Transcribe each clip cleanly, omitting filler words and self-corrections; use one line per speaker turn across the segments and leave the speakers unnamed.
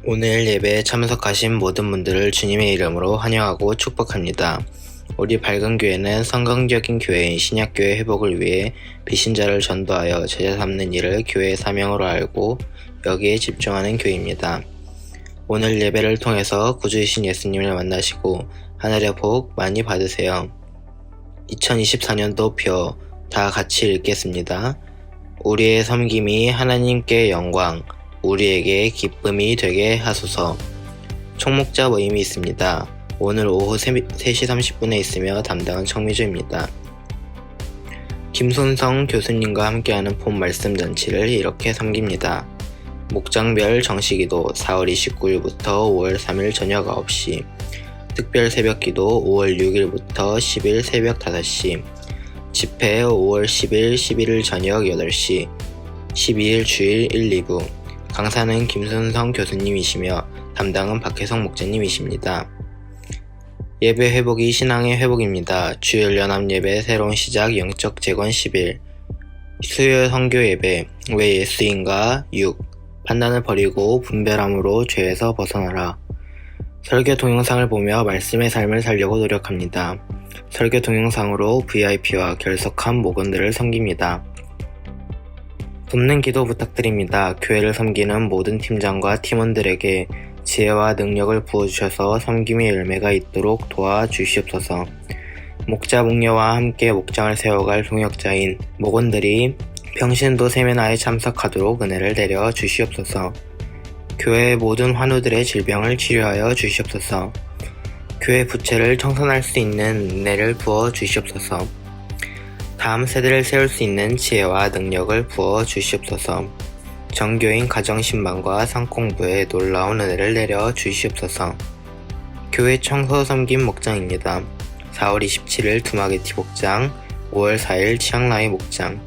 오늘 예배에 참석하신 모든 분들을 주님의 이름으로 환영하고 축복합니다. 우리 밝은 교회는 성경적인 교회인 신약교회 회복을 위해 비신자를 전도하여 제자 삼는 일을 교회의 사명으로 알고 여기에 집중하는 교회입니다. 오늘 예배를 통해서 구주이신 예수님을 만나시고 하늘의 복 많이 받으세요. 2024년도 표 다 같이 읽겠습니다. 우리의 섬김이 하나님께 영광, 우리에게 기쁨이 되게 하소서. 총목자 모임이 있습니다. 오늘 오후 3시 30분에 있으며 담당은 청미주입니다. 김손성 교수님과 함께하는 폰 말씀 잔치를 이렇게 섬깁니다. 목장별 정식기도 4월 29일부터 5월 3일 저녁 9시, 특별 새벽기도 5월 6일부터 10일 새벽 5시, 집회 5월 10일, 11일 저녁 8시, 12일 주일 1, 2부. 강사는 김순성 교수님이시며 담당은 박혜성 목사님이십니다. 예배 회복이 신앙의 회복입니다. 주일 연합 예배 새로운 시작 영적 재건 10일. 수요일 선교 예배 왜 예수인가 6. 판단을 버리고 분별함으로 죄에서 벗어나라. 설교 동영상을 보며 말씀의 삶을 살려고 노력합니다. 설교 동영상으로 VIP와 결석한 목원들을 섬깁니다. 돕는 기도 부탁드립니다. 교회를 섬기는 모든 팀장과 팀원들에게 지혜와 능력을 부어주셔서 섬김의 열매가 있도록 도와주시옵소서. 목자 목녀와 함께 목장을 세워갈 동역자인 목원들이 평신도 세미나에 참석하도록 은혜를 내려 주시옵소서. 교회의 모든 환우들의 질병을 치료하여 주시옵소서. 교회 부채를 청산할 수 있는 은혜를 부어 주시옵소서. 다음 세대를 세울 수 있는 지혜와 능력을 부어 주시옵소서. 정교인 가정신방과 상공부에 놀라운 은혜를 내려 주시옵소서. 교회 청소 섬김 목장입니다. 4월 27일 두마게티 목장, 5월 4일 치앙라이 목장.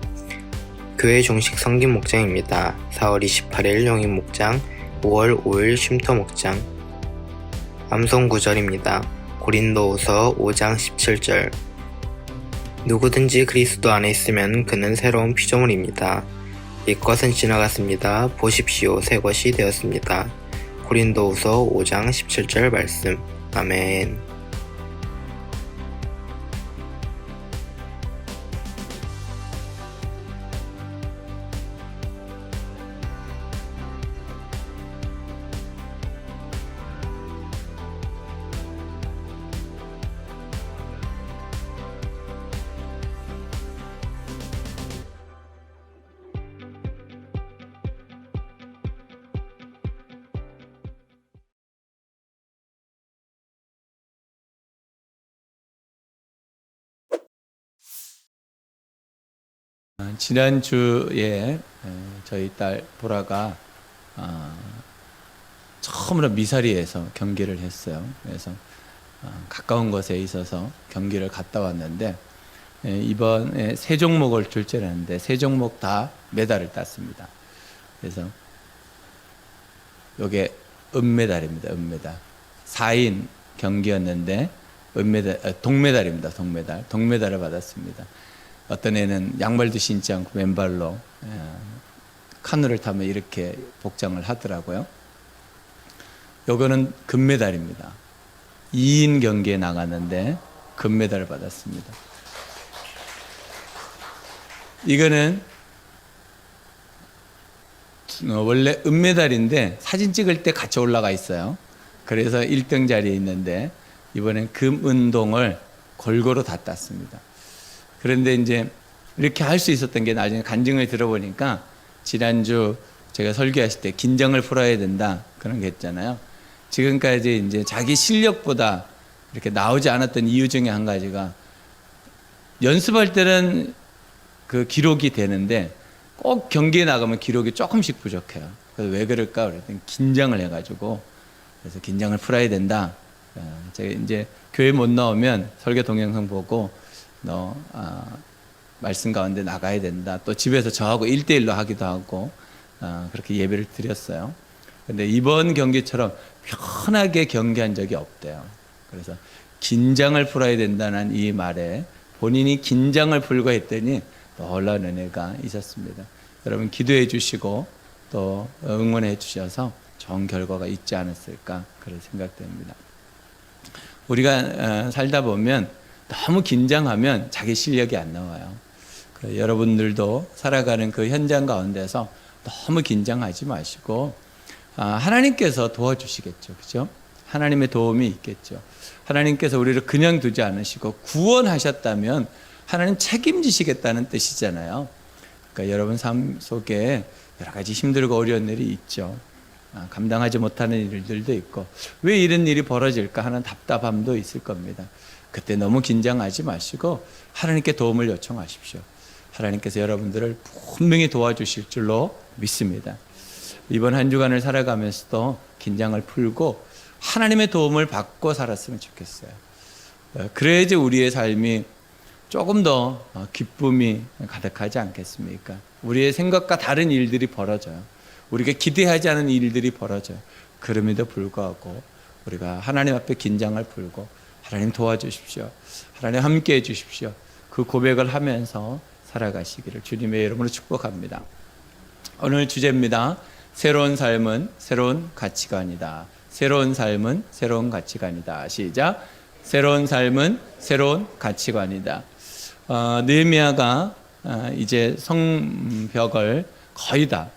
교회 중식 섬김 목장입니다. 4월 28일 용인 목장, 5월 5일 쉼터 목장. 암송 구절입니다. 고린도후서 5장 17절. 누구든지 그리스도 안에 있으면 그는 새로운 피조물입니다. 옛것은 지나갔습니다. 보십시오, 새 것이 되었습니다. 고린도후서 5장 17절 말씀. 아멘.
지난주에 저희 딸 보라가 처음으로 미사리에서 경기를 했어요. 그래서 가까운 곳에 있어서 경기를 갔다 왔는데 이번에 세 종목을 출전했는데 세 종목 다 메달을 땄습니다. 그래서 이게 은메달입니다. 은메달. 4인 경기였는데 동메달입니다. 동메달을 받았습니다. 어떤 애는 양말도 신지 않고 맨발로 카누를 타면 이렇게 복장을 하더라고요. 요거는 금메달입니다. 2인 경기에 나갔는데 금메달을 받았습니다. 이거는 원래 은메달인데 사진 찍을 때 같이 올라가 있어요. 그래서 1등 자리에 있는데 이번엔 금은동을 골고루 다 땄습니다. 그런데 이제 이렇게 할 수 있었던 게 나중에 간증을 들어보니까 지난주 제가 설교하실 때 긴장을 풀어야 된다 그런 게 했잖아요. 지금까지 이제 자기 실력보다 이렇게 나오지 않았던 이유 중에 한 가지가 연습할 때는 그 기록이 되는데 꼭 경기에 나가면 기록이 조금씩 부족해요. 그래서 왜 그럴까 그랬더니 긴장을 해가지고 그래서 긴장을 풀어야 된다. 제가 이제 교회 못 나오면 설교 동영상 보고 너 말씀 가운데 나가야 된다. 또 집에서 저하고 1대1로 하기도 하고 그렇게 예배를 드렸어요. 근데 이번 경기처럼 편하게 경기한 적이 없대요. 그래서 긴장을 풀어야 된다는 이 말에 본인이 긴장을 풀고 했더니 놀라운 은혜가 있었습니다. 여러분 기도해 주시고 또 응원해 주셔서 좋은 결과가 있지 않았을까 그런 생각됩니다. 우리가 살다 보면 너무 긴장하면 자기 실력이 안 나와요. 여러분들도 살아가는 그 현장 가운데서 너무 긴장하지 마시고 하나님께서 도와주시겠죠. 그죠? 하나님의 도움이 있겠죠. 하나님께서 우리를 그냥 두지 않으시고 구원하셨다면 하나님 책임지시겠다는 뜻이잖아요. 그러니까 여러분 삶 속에 여러 가지 힘들고 어려운 일이 있죠. 감당하지 못하는 일들도 있고 왜 이런 일이 벌어질까 하는 답답함도 있을 겁니다. 그때 너무 긴장하지 마시고 하나님께 도움을 요청하십시오. 하나님께서 여러분들을 분명히 도와주실 줄로 믿습니다. 이번 한 주간을 살아가면서도 긴장을 풀고 하나님의 도움을 받고 살았으면 좋겠어요. 그래야지 우리의 삶이 조금 더 기쁨이 가득하지 않겠습니까? 우리의 생각과 다른 일들이 벌어져요. 우리가 기대하지 않은 일들이 벌어져요. 그럼에도 불구하고 우리가 하나님 앞에 긴장을 풀고 하나님 도와주십시오. 하나님 함께해 주십시오. 그 고백을 하면서 살아가시기를 주님의 이름으로 축복합니다. 오늘 주제입니다. 새로운 삶은 새로운 가치관이다. 새로운 삶은 새로운 가치관이다. 시작. 새로운 삶은 새로운 가치관이다. 느헤미야가 이제 성벽을 거의 다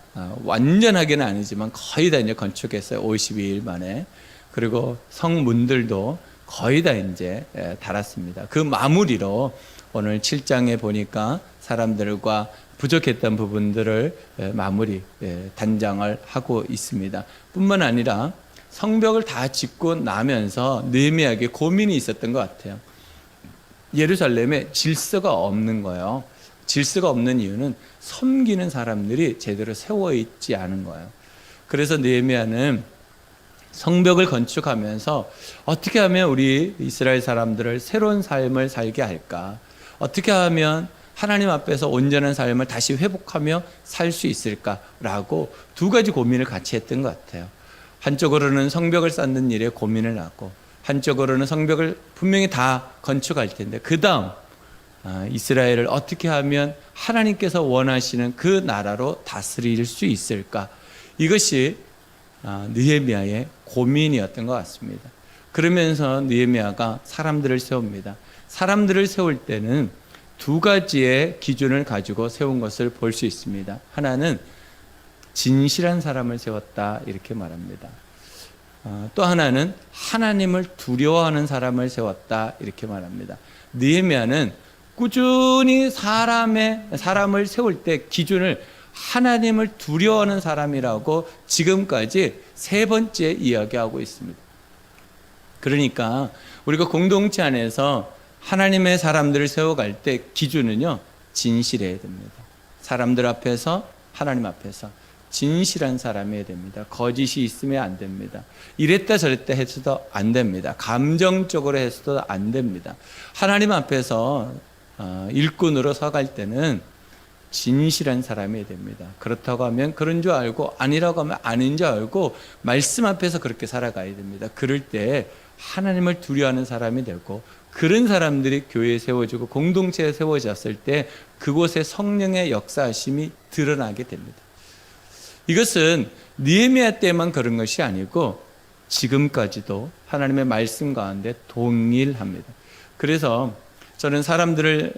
완전하게는 아니지만 거의 다 이제 건축했어요. 52일 만에. 그리고 성문들도 거의 다 이제 달았습니다. 그 마무리로 오늘 7장에 보니까 사람들과 부족했던 부분들을 마무리 단장을 하고 있습니다. 뿐만 아니라 성벽을 다 짓고 나면서 느헤미야에게 고민이 있었던 것 같아요. 예루살렘에 질서가 없는 거예요. 질서가 없는 이유는 섬기는 사람들이 제대로 세워 있지 않은 거예요. 그래서 느헤미야는 성벽을 건축하면서 어떻게 하면 우리 이스라엘 사람들을 새로운 삶을 살게 할까? 어떻게 하면 하나님 앞에서 온전한 삶을 다시 회복하며 살 수 있을까라고 두 가지 고민을 같이 했던 것 같아요. 한쪽으로는 성벽을 쌓는 일에 고민을 하고 한쪽으로는 성벽을 분명히 다 건축할 텐데 그 다음 이스라엘을 어떻게 하면 하나님께서 원하시는 그 나라로 다스릴 수 있을까? 이것이 느헤미야의 고민이었던 것 같습니다. 그러면서 느헤미야가 사람들을 세웁니다. 사람들을 세울 때는 두 가지의 기준을 가지고 세운 것을 볼 수 있습니다. 하나는 진실한 사람을 세웠다 이렇게 말합니다. 또 하나는 하나님을 두려워하는 사람을 세웠다 이렇게 말합니다. 느헤미야는 꾸준히 사람을 세울 때 기준을 하나님을 두려워하는 사람이라고 지금까지 세 번째 이야기하고 있습니다. 그러니까 우리가 공동체 안에서 하나님의 사람들을 세워갈 때 기준은요 진실해야 됩니다. 사람들 앞에서 하나님 앞에서 진실한 사람이어야 됩니다. 거짓이 있으면 안 됩니다. 이랬다 저랬다 해서도 안 됩니다. 감정적으로 해서도 안 됩니다. 하나님 앞에서 일꾼으로 서갈 때는 진실한 사람이어야 됩니다. 그렇다고 하면 그런 줄 알고 아니라고 하면 아닌 줄 알고 말씀 앞에서 그렇게 살아가야 됩니다. 그럴 때 하나님을 두려워하는 사람이 되고 그런 사람들이 교회에 세워지고 공동체에 세워졌을 때 그곳에 성령의 역사하심이 드러나게 됩니다. 이것은 느헤미야 때만 그런 것이 아니고 지금까지도 하나님의 말씀 가운데 동일합니다. 그래서 저는 사람들을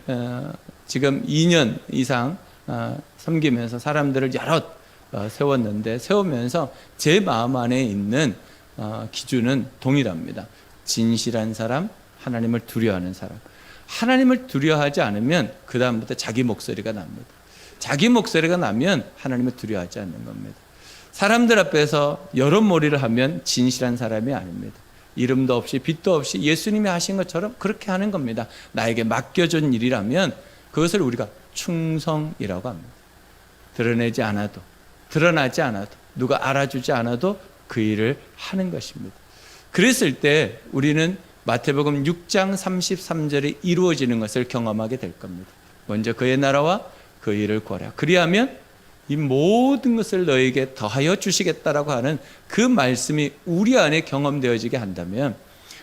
지금 2년 이상 섬기면서 사람들을 여럿 세웠는데 세우면서 제 마음 안에 있는 기준은 동일합니다. 진실한 사람, 하나님을 두려워하는 사람. 하나님을 두려워하지 않으면 그 다음부터 자기 목소리가 납니다. 자기 목소리가 나면 하나님을 두려워하지 않는 겁니다. 사람들 앞에서 여론몰이를 하면 진실한 사람이 아닙니다. 이름도 없이 빛도 없이 예수님이 하신 것처럼 그렇게 하는 겁니다. 나에게 맡겨준 일이라면 그것을 우리가 충성이라고 합니다. 드러나지 않아도 누가 알아주지 않아도 그 일을 하는 것입니다. 그랬을 때 우리는 마태복음 6장 33절에 이루어지는 것을 경험하게 될 겁니다. 먼저 그의 나라와 그 일을 구하라. 그리하면 이 모든 것을 너에게 더하여 주시겠다라고 하는 그 말씀이 우리 안에 경험되어지게 한다면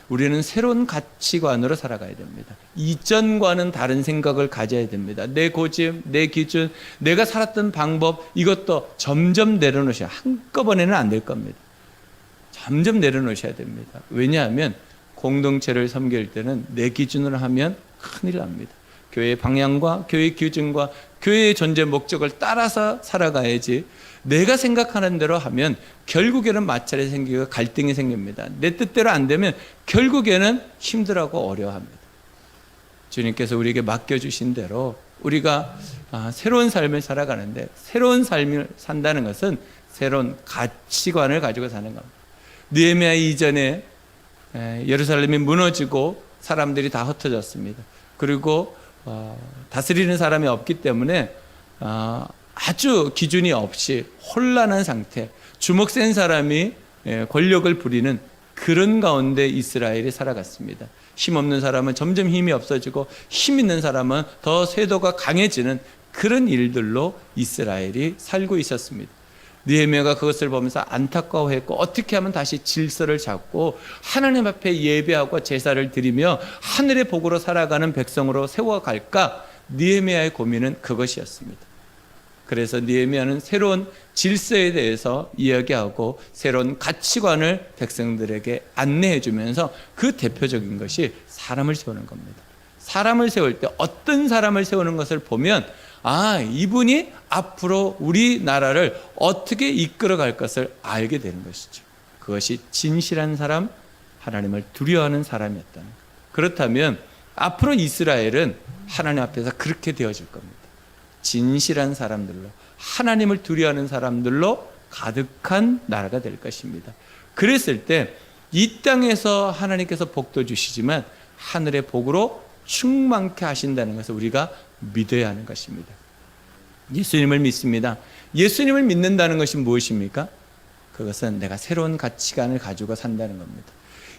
우리는 새로운 가치관으로 살아가야 됩니다. 이전과는 다른 생각을 가져야 됩니다. 내 고집, 내 기준, 내가 살았던 방법 이것도 점점 내려놓으셔야 한꺼번에는 안 될 겁니다. 점점 내려놓으셔야 됩니다. 왜냐하면 공동체를 섬길 때는 내 기준으로 하면 큰일 납니다. 교회의 방향과 교회의 기준과 교회의 존재 목적을 따라서 살아가야지, 내가 생각하는 대로 하면 결국에는 마찰이 생기고 갈등이 생깁니다. 내 뜻대로 안 되면 결국에는 힘들어하고 어려워합니다. 주님께서 우리에게 맡겨주신 대로 우리가 새로운 삶을 살아가는데, 새로운 삶을 산다는 것은 새로운 가치관을 가지고 사는 겁니다. 느헤미야 이전에 예루살렘이 무너지고 사람들이 다 흩어졌습니다. 그리고 다스리는 사람이 없기 때문에 아주 기준이 없이 혼란한 상태, 주먹 센 사람이 권력을 부리는 그런 가운데 이스라엘이 살아갔습니다. 힘없는 사람은 점점 힘이 없어지고 힘 있는 사람은 더 쇄도가 강해지는 그런 일들로 이스라엘이 살고 있었습니다. 느헤미야가 그것을 보면서 안타까워했고, 어떻게 하면 다시 질서를 잡고 하나님 앞에 예배하고 제사를 드리며 하늘의 복으로 살아가는 백성으로 세워갈까? 느헤미야의 고민은 그것이었습니다. 그래서 느헤미야는 새로운 질서에 대해서 이야기하고 새로운 가치관을 백성들에게 안내해 주면서 그 대표적인 것이 사람을 세우는 겁니다. 사람을 세울 때 어떤 사람을 세우는 것을 보면, 이분이 앞으로 우리나라를 어떻게 이끌어갈 것을 알게 되는 것이죠. 그것이 진실한 사람, 하나님을 두려워하는 사람이었다는 것. 그렇다면 앞으로 이스라엘은 하나님 앞에서 그렇게 되어질 겁니다. 진실한 사람들로, 하나님을 두려워하는 사람들로 가득한 나라가 될 것입니다. 그랬을 때 이 땅에서 하나님께서 복도 주시지만 하늘의 복으로 충만케 하신다는 것을 우리가 믿어야 하는 것입니다. 예수님을 믿습니다. 예수님을 믿는다는 것이 무엇입니까? 그것은 내가 새로운 가치관을 가지고 산다는 겁니다.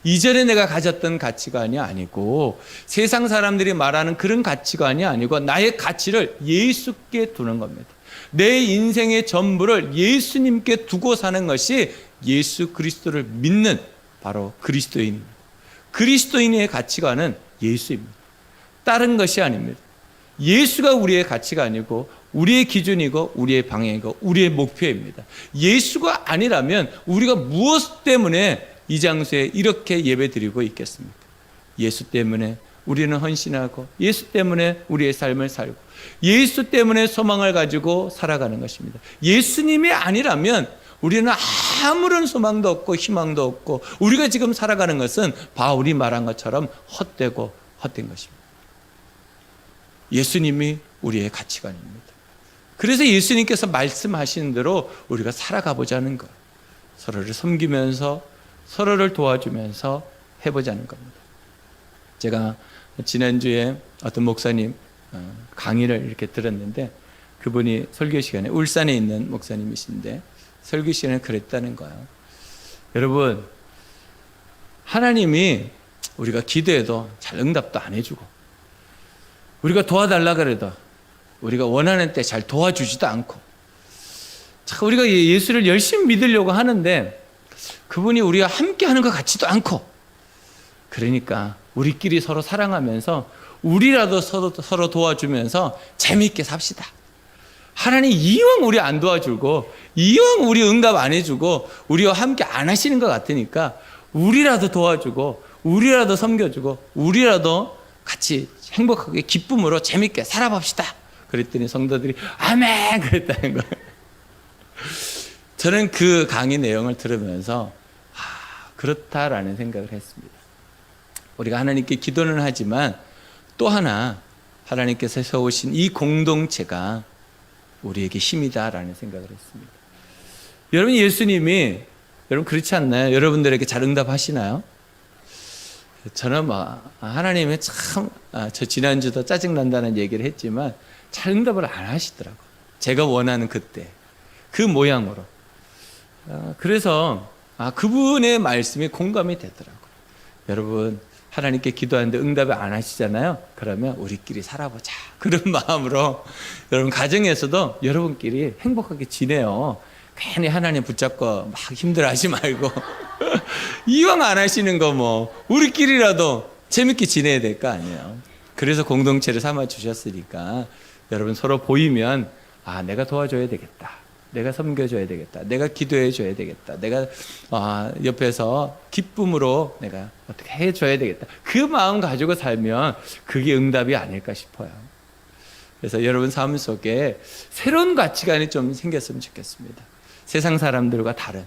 이전에 내가 가졌던 가치관이 아니고, 세상 사람들이 말하는 그런 가치관이 아니고, 나의 가치를 예수께 두는 겁니다. 내 인생의 전부를 예수님께 두고 사는 것이 예수 그리스도를 믿는 바로 그리스도인입니다. 그리스도인의 가치관은 예수입니다. 다른 것이 아닙니다. 예수가 우리의 가치가 아니고 우리의 기준이고 우리의 방향이고 우리의 목표입니다. 예수가 아니라면 우리가 무엇 때문에 이 장소에 이렇게 예배드리고 있겠습니까? 예수 때문에 우리는 헌신하고, 예수 때문에 우리의 삶을 살고, 예수 때문에 소망을 가지고 살아가는 것입니다. 예수님이 아니라면 우리는 아무런 소망도 없고 희망도 없고, 우리가 지금 살아가는 것은 바울이 말한 것처럼 헛되고 헛된 것입니다. 예수님이 우리의 가치관입니다. 그래서 예수님께서 말씀하신 대로 우리가 살아가 보자는 것, 서로를 섬기면서 서로를 도와주면서 해보자는 겁니다. 제가 지난주에 어떤 목사님 강의를 이렇게 들었는데, 그분이 설교 시간에, 울산에 있는 목사님이신데 설교 시간에 그랬다는 거예요. 여러분, 하나님이 우리가 기도해도 잘 응답도 안 해주고, 우리가 도와달라 그래도 우리가 원하는 때 잘 도와주지도 않고, 참 우리가 예수를 열심히 믿으려고 하는데 그분이 우리가 함께 하는 것 같지도 않고, 그러니까 우리끼리 서로 사랑하면서 우리라도 서로 도와주면서 재미있게 삽시다. 하나님 이왕 우리 안 도와주고, 이왕 우리 응답 안 해주고 우리와 함께 안 하시는 것 같으니까 우리라도 도와주고 우리라도 섬겨주고 우리라도 같이 행복하게 기쁨으로 재밌게 살아봅시다. 그랬더니 성도들이 아멘 그랬다는 거예요. 저는 그 강의 내용을 들으면서 그렇다라는 생각을 했습니다. 우리가 하나님께 기도는 하지만 또 하나 하나님께서 세우신 이 공동체가 우리에게 힘이다라는 생각을 했습니다. 여러분, 예수님이, 여러분 그렇지 않나요? 여러분들에게 잘 응답하시나요? 저는 하나님이 참, 저 지난주도 짜증난다는 얘기를 했지만 잘 응답을 안 하시더라고요. 제가 원하는 그때 그 모양으로. 그래서 그분의 말씀이 공감이 되더라고요. 여러분, 하나님께 기도하는데 응답을 안 하시잖아요. 그러면 우리끼리 살아보자, 그런 마음으로 여러분 가정에서도 여러분끼리 행복하게 지내요. 괜히 하나님 붙잡고 막 힘들어하지 말고 이왕 안 하시는 거 우리끼리라도 재밌게 지내야 될 거 아니에요. 그래서 공동체를 삼아 주셨으니까 여러분 서로 보이면 내가 도와줘야 되겠다, 내가 섬겨줘야 되겠다. 내가 기도해줘야 되겠다. 내가 옆에서 기쁨으로 내가 어떻게 해줘야 되겠다. 그 마음 가지고 살면 그게 응답이 아닐까 싶어요. 그래서 여러분 삶 속에 새로운 가치관이 좀 생겼으면 좋겠습니다. 세상 사람들과 다른.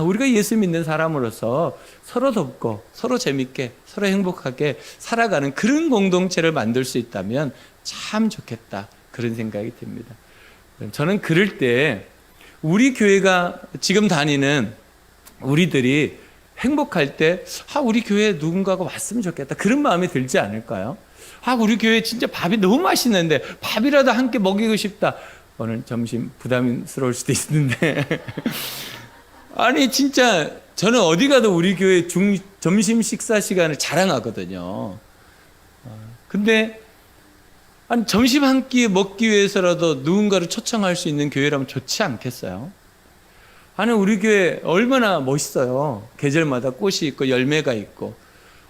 우리가 예수 믿는 사람으로서 서로 돕고 서로 재밌게 서로 행복하게 살아가는 그런 공동체를 만들 수 있다면 참 좋겠다. 그런 생각이 듭니다. 저는 그럴 때 우리 교회가 지금 다니는 우리들이 행복할 때 우리 교회에 누군가가 왔으면 좋겠다. 그런 마음이 들지 않을까요? 우리 교회 진짜 밥이 너무 맛있는데 밥이라도 함께 먹이고 싶다. 오늘 점심 부담스러울 수도 있는데 아니 진짜 저는 어디 가도 우리 교회 점심 식사 시간을 자랑하거든요. 근데 아니 점심 한 끼 먹기 위해서라도 누군가를 초청할 수 있는 교회라면 좋지 않겠어요? 아니 우리 교회 얼마나 멋있어요. 계절마다 꽃이 있고 열매가 있고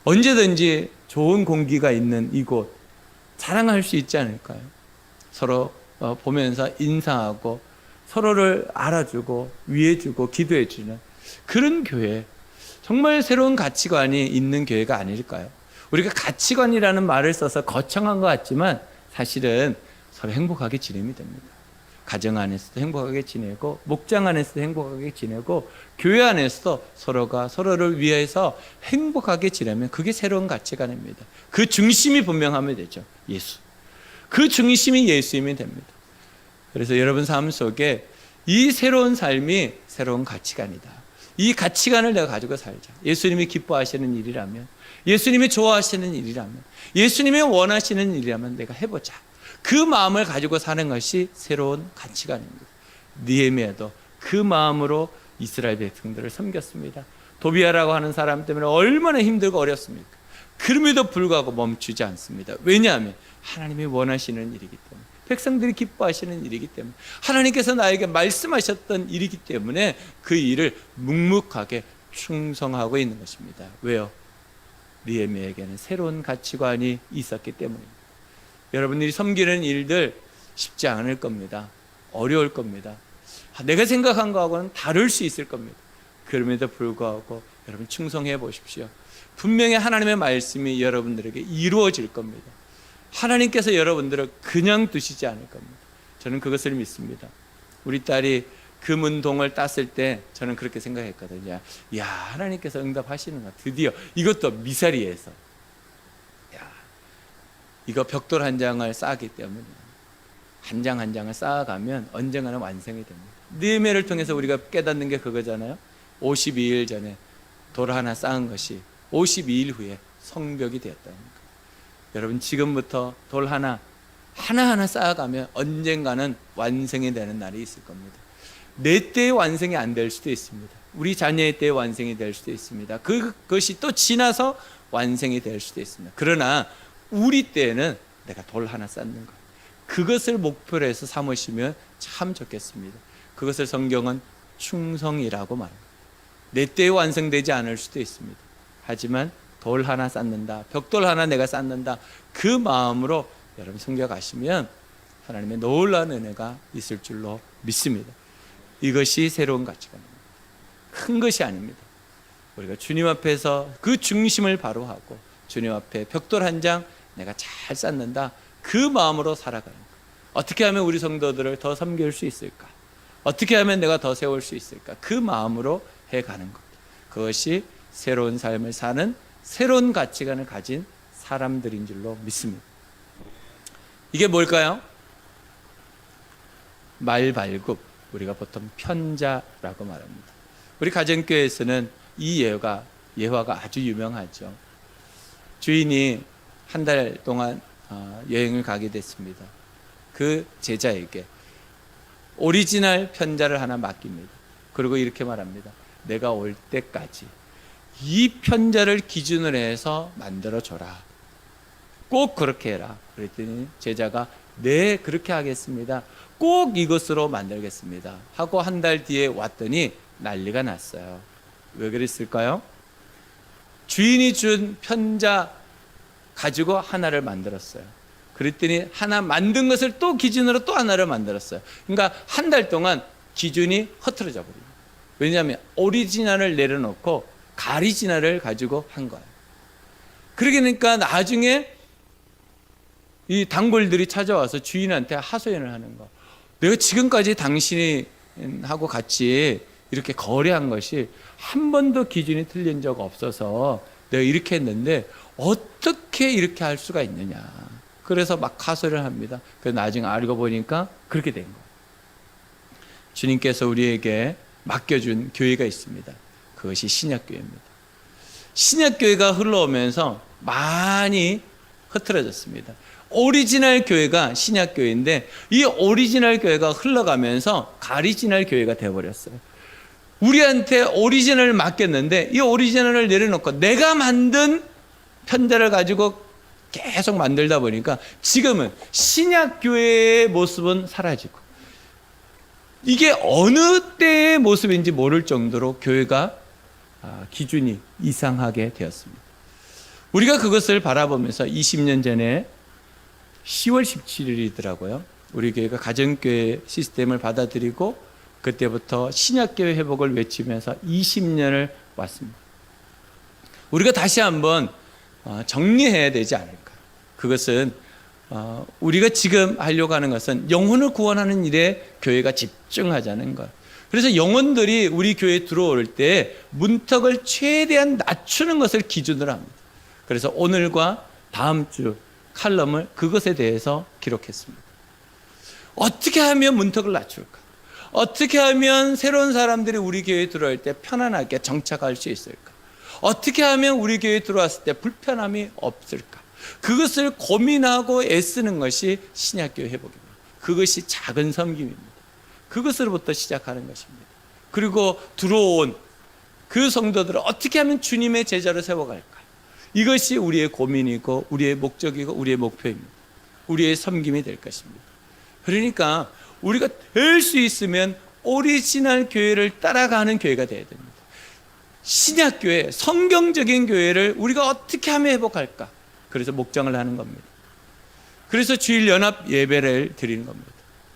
언제든지 좋은 공기가 있는 이곳 자랑할 수 있지 않을까요? 서로 보면서 인사하고 서로를 알아주고 위해주고 기도해주는 그런 교회, 정말 새로운 가치관이 있는 교회가 아닐까요? 우리가 가치관이라는 말을 써서 거창한 것 같지만 사실은 서로 행복하게 지내면 됩니다. 가정 안에서도 행복하게 지내고 목장 안에서도 행복하게 지내고 교회 안에서도 서로가 서로를 위해서 행복하게 지내면 그게 새로운 가치관입니다. 그 중심이 분명하면 되죠. 예수. 그 중심이 예수이면 됩니다. 그래서 여러분 삶 속에 이 새로운 삶이 새로운 가치관이다. 이 가치관을 내가 가지고 살자. 예수님이 기뻐하시는 일이라면, 예수님이 좋아하시는 일이라면, 예수님이 원하시는 일이라면 내가 해보자. 그 마음을 가지고 사는 것이 새로운 가치관입니다. 느헤미야도 그 마음으로 이스라엘 백성들을 섬겼습니다. 도비아라고 하는 사람 때문에 얼마나 힘들고 어렵습니까? 그럼에도 불구하고 멈추지 않습니다. 왜냐하면 하나님이 원하시는 일이기 때문에, 백성들이 기뻐하시는 일이기 때문에, 하나님께서 나에게 말씀하셨던 일이기 때문에 그 일을 묵묵하게 충성하고 있는 것입니다. 왜요? 느헤미야에게는 새로운 가치관이 있었기 때문입니다. 여러분들이 섬기는 일들 쉽지 않을 겁니다. 어려울 겁니다. 내가 생각한 거하고는 다를 수 있을 겁니다. 그럼에도 불구하고 여러분 충성해 보십시오. 분명히 하나님의 말씀이 여러분들에게 이루어질 겁니다. 하나님께서 여러분들을 그냥 두시지 않을 겁니다. 저는 그것을 믿습니다. 우리 딸이 금운동을 땄을 때 저는 그렇게 생각했거든요. 야, 하나님께서 응답하시는가. 드디어 이것도 미사리에서. 이거 벽돌 한 장을 쌓기 때문에 한 장 한 장을 쌓아가면 언젠가는 완성이 됩니다. 느헤미야를 통해서 우리가 깨닫는 게 그거잖아요. 52일 전에 돌 하나 쌓은 것이 52일 후에 성벽이 되었다는 거. 여러분 지금부터 돌 하나하나 쌓아가면 언젠가는 완성이 되는 날이 있을 겁니다. 내 때의 완성이 안 될 수도 있습니다. 우리 자녀의 때의 완성이 될 수도 있습니다. 그것이 또 지나서 완성이 될 수도 있습니다. 그러나 우리 때에는 내가 돌 하나 쌓는 것, 그것을 목표로 해서 삼으시면 참 좋겠습니다. 그것을 성경은 충성이라고 말합니다. 내 때에 완성되지 않을 수도 있습니다. 하지만 돌 하나 쌓는다, 벽돌 하나 내가 쌓는다, 그 마음으로 여러분 섬겨가시면 하나님의 놀라운 은혜가 있을 줄로 믿습니다. 이것이 새로운 가치관입니다. 큰 것이 아닙니다. 우리가 주님 앞에서 그 중심을 바로 하고 주님 앞에 벽돌 한 장 내가 잘 쌓는다, 그 마음으로 살아가는 것. 어떻게 하면 우리 성도들을 더 섬길 수 있을까? 어떻게 하면 내가 더 세울 수 있을까? 그 마음으로 해가는 것. 그것이 새로운 삶을 사는 새로운 가치관을 가진 사람들인 줄로 믿습니다. 이게 뭘까요? 말발굽, 우리가 보통 편자라고 말합니다. 우리 가정교회에서는 이 예화가 아주 유명하죠. 주인이 한 달 동안 여행을 가게 됐습니다. 그 제자에게 오리지널 편자를 하나 맡깁니다. 그리고 이렇게 말합니다. 내가 올 때까지 이 편자를 기준으로 해서 만들어줘라. 꼭 그렇게 해라. 그랬더니 제자가 네, 그렇게 하겠습니다. 꼭 이것으로 만들겠습니다. 하고 한 달 뒤에 왔더니 난리가 났어요. 왜 그랬을까요? 주인이 준 편자 가지고 하나를 만들었어요. 그랬더니 하나 만든 것을 또 기준으로 또 하나를 만들었어요. 그러니까 한 달 동안 기준이 흐트러져 버립니다. 왜냐하면 오리지널을 내려놓고 가리지널을 가지고 한 거예요. 그러니까 나중에 이 단골들이 찾아와서 주인한테 하소연을 하는 거. 내가 지금까지 당신하고 같이 이렇게 거래한 것이 한 번도 기준이 틀린 적 없어서 내가 이렇게 했는데 어떻게 이렇게 할 수가 있느냐. 그래서 막 하소연을 합니다. 그래서 나중에 알고 보니까 그렇게 된 거예요. 주님께서 우리에게 맡겨준 교회가 있습니다. 그것이 신약교회입니다. 신약교회가 흘러오면서 많이 흐트러졌습니다. 오리지널 교회가 신약교회인데 이 오리지널 교회가 흘러가면서 가리지널 교회가 되어버렸어요. 우리한테 오리지널을 맡겼는데 이 오리지널을 내려놓고 내가 만든 편자를 가지고 계속 만들다 보니까 지금은 신약교회의 모습은 사라지고 이게 어느 때의 모습인지 모를 정도로 교회가 기준이 이상하게 되었습니다. 우리가 그것을 바라보면서 20년 전에 10월 17일이더라고요. 우리 교회가 가정교회 시스템을 받아들이고 그때부터 신약교회 회복을 외치면서 20년을 왔습니다. 우리가 다시 한번 정리해야 되지 않을까. 그것은 우리가 지금 하려고 하는 것은 영혼을 구원하는 일에 교회가 집중하자는 것. 그래서 영혼들이 우리 교회에 들어올 때 문턱을 최대한 낮추는 것을 기준으로 합니다. 그래서 오늘과 다음 주 칼럼을 그것에 대해서 기록했습니다. 어떻게 하면 문턱을 낮출까? 어떻게 하면 새로운 사람들이 우리 교회에 들어올 때 편안하게 정착할 수 있을까? 어떻게 하면 우리 교회에 들어왔을 때 불편함이 없을까? 그것을 고민하고 애쓰는 것이 신약교회 회복입니다. 그것이 작은 섬김입니다. 그것으로부터 시작하는 것입니다. 그리고 들어온 그 성도들을 어떻게 하면 주님의 제자로 세워갈까? 이것이 우리의 고민이고 우리의 목적이고 우리의 목표입니다. 우리의 섬김이 될 것입니다. 그러니까 우리가 될 수 있으면 오리지널 교회를 따라가는 교회가 되어야 됩니다. 신약교회, 성경적인 교회를 우리가 어떻게 하면 회복할까? 그래서 목장을 하는 겁니다. 그래서 주일 연합 예배를 드리는 겁니다.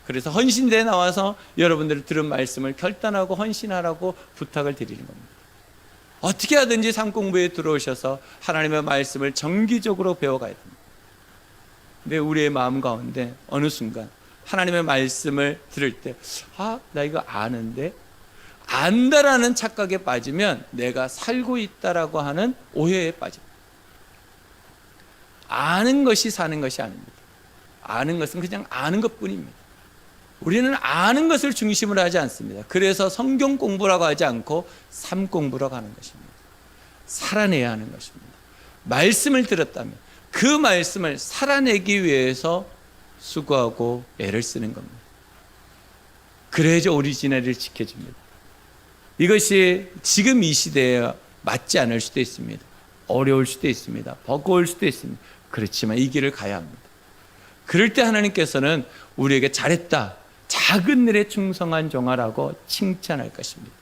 그래서 헌신대에 나와서 여러분들이 들은 말씀을 결단하고 헌신하라고 부탁을 드리는 겁니다. 어떻게 하든지 삶공부에 들어오셔서 하나님의 말씀을 정기적으로 배워가야 됩니다. 근데 우리의 마음 가운데 어느 순간 하나님의 말씀을 들을 때 나 이거 아는데 안다라는 착각에 빠지면 내가 살고 있다라고 하는 오해에 빠집니다. 아는 것이 사는 것이 아닙니다. 아는 것은 그냥 아는 것뿐입니다. 우리는 아는 것을 중심으로 하지 않습니다. 그래서 성경 공부라고 하지 않고 삶 공부라고 하는 것입니다. 살아내야 하는 것입니다. 말씀을 들었다면 그 말씀을 살아내기 위해서 수고하고 애를 쓰는 겁니다. 그래야지 오리지널을 지켜줍니다. 이것이 지금 이 시대에 맞지 않을 수도 있습니다. 어려울 수도 있습니다. 버거울 수도 있습니다. 그렇지만 이 길을 가야 합니다. 그럴 때 하나님께서는 우리에게 잘했다, 작은 일에 충성한 종아라고 칭찬할 것입니다.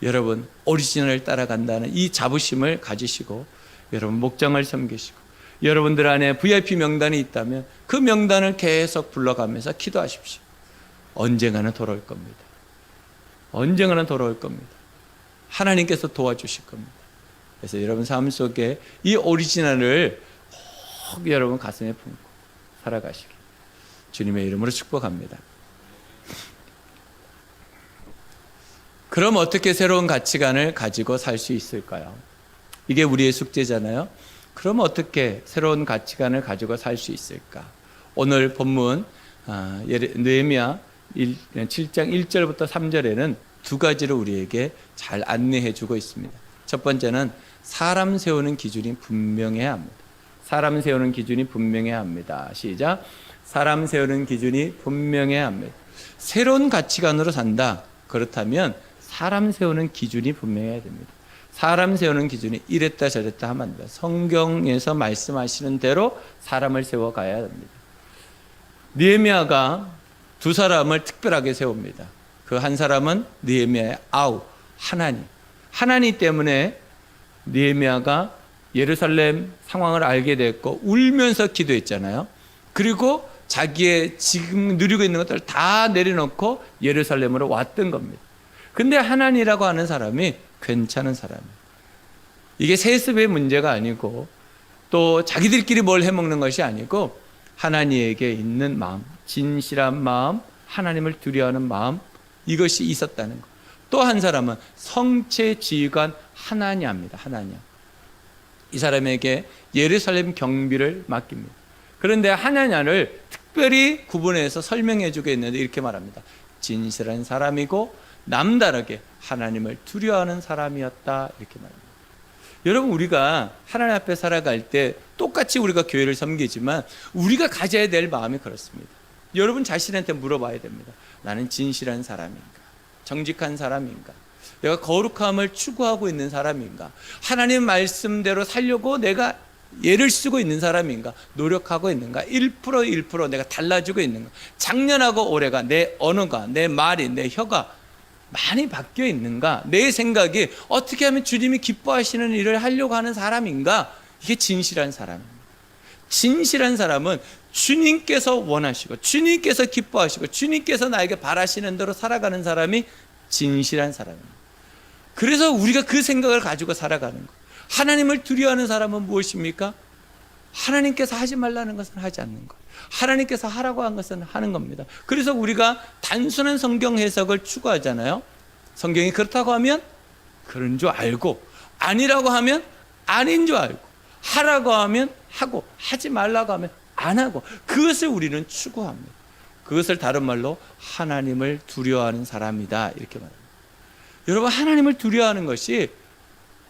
여러분 오리지널을 따라간다는 이 자부심을 가지시고 여러분 목장을 섬기시고 여러분들 안에 VIP 명단이 있다면 그 명단을 계속 불러가면서 기도하십시오. 언젠가는 돌아올 겁니다. 언젠가는 돌아올 겁니다. 하나님께서 도와주실 겁니다. 그래서 여러분 삶 속에 이 오리지널을 꼭 여러분 가슴에 품고 살아가시길 주님의 이름으로 축복합니다. 그럼 어떻게 새로운 가치관을 가지고 살 수 있을까요? 이게 우리의 숙제잖아요. 그럼 어떻게 새로운 가치관을 가지고 살 수 있을까? 오늘 본문 느헤미야 7장 1절부터 3절에는 두 가지로 우리에게 잘 안내해 주고 있습니다. 첫 번째는 사람 세우는 기준이 분명해야 합니다. 사람 세우는 기준이 분명해야 합니다. 시작. 사람 세우는 기준이 분명해야 합니다. 새로운 가치관으로 산다. 그렇다면 사람 세우는 기준이 분명해야 됩니다. 사람 세우는 기준이 이랬다 저랬다 하면 안 돼요. 성경에서 말씀하시는 대로 사람을 세워가야 됩니다. 느헤미야가 두 사람을 특별하게 세웁니다. 그 한 사람은 느헤미야의 아우, 하나님 때문에 느헤미야가 예루살렘 상황을 알게 됐고 울면서 기도했잖아요. 그리고 자기의 지금 누리고 있는 것들을 다 내려놓고 예루살렘으로 왔던 겁니다. 근데 하나니라고 하는 사람이 괜찮은 사람이에요. 이게 세습의 문제가 아니고 또 자기들끼리 뭘 해먹는 것이 아니고 하나님에게 있는 마음, 진실한 마음, 하나님을 두려워하는 마음, 이것이 있었다는 것. 또 한 사람은 성체지휘관 하나냐입니다. 하나냐. 이 사람에게 예루살렘 경비를 맡깁니다. 그런데 하나냐를 특별히 구분해서 설명해 주고 있는데 이렇게 말합니다. 진실한 사람이고 남다르게 하나님을 두려워하는 사람이었다, 이렇게 말합니다. 여러분, 우리가 하나님 앞에 살아갈 때 똑같이 우리가 교회를 섬기지만 우리가 가져야 될 마음이 그렇습니다. 여러분 자신한테 물어봐야 됩니다. 나는 진실한 사람인가? 정직한 사람인가? 내가 거룩함을 추구하고 있는 사람인가? 하나님 말씀대로 살려고 내가 예를 쓰고 있는 사람인가? 노력하고 있는가? 1% 내가 달라지고 있는가? 작년하고 올해가 내 언어가, 내 말이, 내 혀가 많이 바뀌어 있는가? 내 생각이 어떻게 하면 주님이 기뻐하시는 일을 하려고 하는 사람인가? 이게 진실한 사람입니다. 진실한 사람은 주님께서 원하시고 주님께서 기뻐하시고 주님께서 나에게 바라시는 대로 살아가는 사람이 진실한 사람입니다. 그래서 우리가 그 생각을 가지고 살아가는 것. 하나님을 두려워하는 사람은 무엇입니까? 하나님께서 하지 말라는 것은 하지 않는 것, 하나님께서 하라고 한 것은 하는 겁니다. 그래서 우리가 단순한 성경 해석을 추구하잖아요. 성경이 그렇다고 하면 그런 줄 알고, 아니라고 하면 아닌 줄 알고, 하라고 하면 하고, 하지 말라고 하면 안 하고, 그것을 우리는 추구합니다. 그것을 다른 말로 하나님을 두려워하는 사람이다, 이렇게 말합니다. 여러분, 하나님을 두려워하는 것이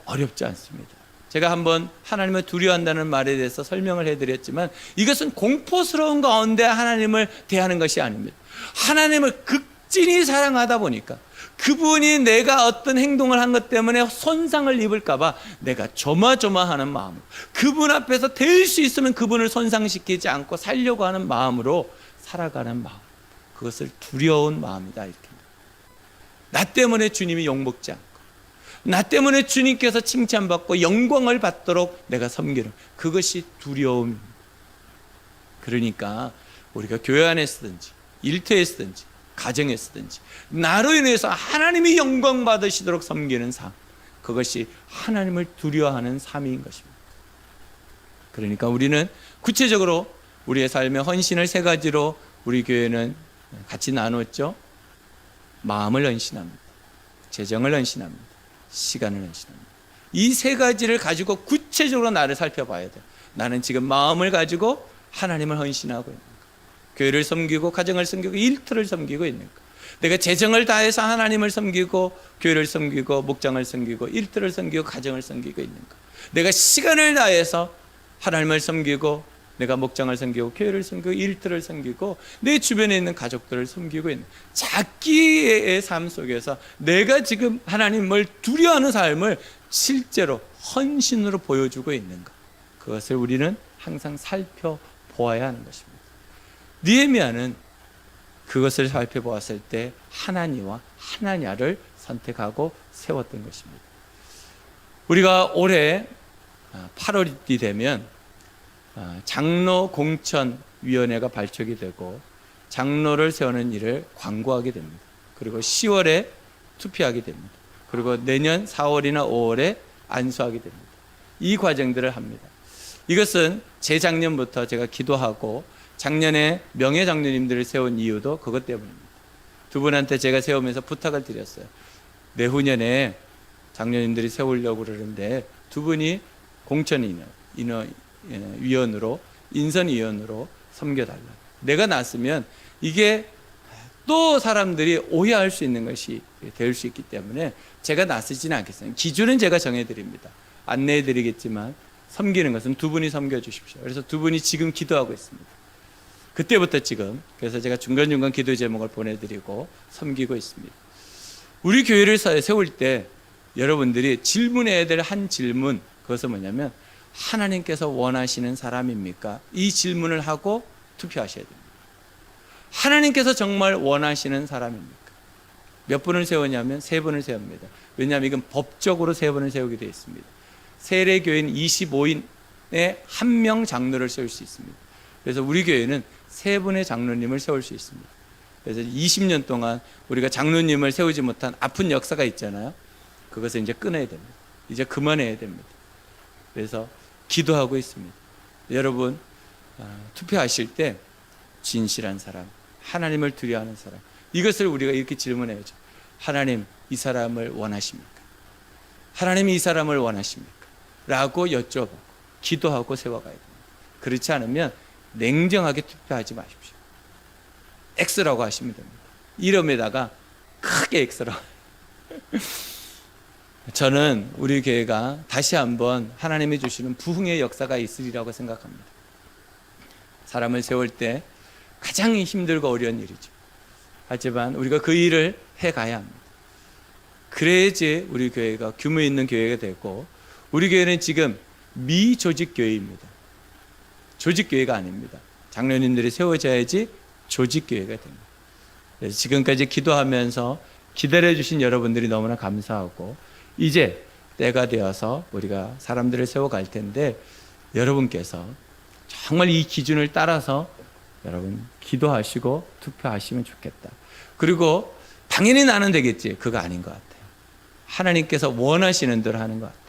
어렵지 않습니다. 제가 한번 하나님을 두려워한다는 말에 대해서 설명을 해드렸지만 이것은 공포스러운 가운데 하나님을 대하는 것이 아닙니다. 하나님을 극진히 사랑하다 보니까 그분이 내가 어떤 행동을 한 것 때문에 손상을 입을까 봐 내가 조마조마하는 마음으로, 그분 앞에서 될 수 있으면 그분을 손상시키지 않고 살려고 하는 마음으로 살아가는 마음, 그것을 두려운 마음이다, 이렇게. 나 때문에 주님이 욕먹지 않고, 나 때문에 주님께서 칭찬받고 영광을 받도록 내가 섬기는, 그것이 두려움입니다. 그러니까 우리가 교회 안에 쓰든지 일터에 쓰든지 가정에 쓰든지 나로 인해서 하나님이 영광 받으시도록 섬기는 삶, 그것이 하나님을 두려워하는 삶인 것입니다. 그러니까 우리는 구체적으로 우리의 삶의 헌신을 세 가지로 우리 교회는 같이 나누었죠. 마음을 헌신합니다, 재정을 헌신합니다, 시간을 헌신합니다. 이 세 가지를 가지고 구체적으로 나를 살펴봐야 돼요. 나는 지금 마음을 가지고 하나님을 헌신하고 있는가? 교회를 섬기고 가정을 섬기고 일터를 섬기고 있는가? 내가 재정을 다해서 하나님을 섬기고 교회를 섬기고 목장을 섬기고 일터를 섬기고 가정을 섬기고 있는가? 내가 시간을 다해서 하나님을 섬기고 내가 목장을 섬기고 교회를 섬기고 일터를 섬기고 내 주변에 있는 가족들을 섬기고 있는, 자기의 삶 속에서 내가 지금 하나님을 두려워하는 삶을 실제로 헌신으로 보여주고 있는가? 그것을 우리는 항상 살펴보아야 하는 것입니다. 느헤미야는 그것을 살펴보았을 때 하나니와 하나냐를 선택하고 세웠던 것입니다. 우리가 올해 8월이 되면 장로 공천위원회가 발족이 되고 장로를 세우는 일을 광고하게 됩니다. 그리고 10월에 투표하게 됩니다. 그리고 내년 4월이나 5월에 안수하게 됩니다. 이 과정들을 합니다. 이것은 재작년부터 제가 기도하고 작년에 명예장로님들을 세운 이유도 그것 때문입니다. 두 분한테 제가 세우면서 부탁을 드렸어요. 내후년에 장로님들이 세우려고 그러는데 두 분이 공천위원으로, 인선위원으로 섬겨달라. 내가 났으면 이게 또 사람들이 오해할 수 있는 것이 될 수 있기 때문에 제가 나서지는 않겠습니다. 기준은 제가 정해드립니다. 안내해드리겠지만 섬기는 것은 두 분이 섬겨주십시오. 그래서 두 분이 지금 기도하고 있습니다. 그때부터 지금, 그래서 제가 중간중간 기도 제목을 보내드리고 섬기고 있습니다. 우리 교회를 세울 때 여러분들이 질문해야 될 한 질문, 그것은 뭐냐면 하나님께서 원하시는 사람입니까? 이 질문을 하고 투표하셔야 됩니다. 하나님께서 정말 원하시는 사람입니까? 몇 분을 세우냐면 3분을 세웁니다. 왜냐하면 이건 법적으로 3분을 세우게 되어 있습니다. 세례교인 25인에 1명 장로를 세울 수 있습니다. 그래서 우리 교회는 세 분의 장로님을 세울 수 있습니다. 그래서 20년 동안 우리가 장로님을 세우지 못한 아픈 역사가 있잖아요. 그것을 이제 끊어야 됩니다. 이제 그만해야 됩니다. 그래서 기도하고 있습니다. 여러분, 투표하실 때 진실한 사람, 하나님을 두려워하는 사람, 이것을 우리가 이렇게 질문해야죠. 하나님, 이 사람을 원하십니까? 하나님이 이 사람을 원하십니까? 라고 여쭤보고 기도하고 세워가야 됩니다. 그렇지 않으면 냉정하게 투표하지 마십시오. X라고 하시면 됩니다. 이름에다가 크게 X라고. 저는 우리 교회가 다시 한번 하나님이 주시는 부흥의 역사가 있으리라고 생각합니다. 사람을 세울 때 가장 힘들고 어려운 일이죠. 하지만 우리가 그 일을 해가야 합니다. 그래야지 우리 교회가 규모 있는 교회가 되고, 우리 교회는 지금 미조직 교회입니다. 조직 교회가 아닙니다. 장로님들이 세워져야지 조직 교회가 됩니다. 그래서 지금까지 기도하면서 기다려주신 여러분들이 너무나 감사하고, 이제 때가 되어서 우리가 사람들을 세워갈 텐데, 여러분께서 정말 이 기준을 따라서 여러분 기도하시고 투표하시면 좋겠다. 그리고 당연히 나는 되겠지, 그거 아닌 것 같아요. 하나님께서 원하시는 대로 하는 것 같아요.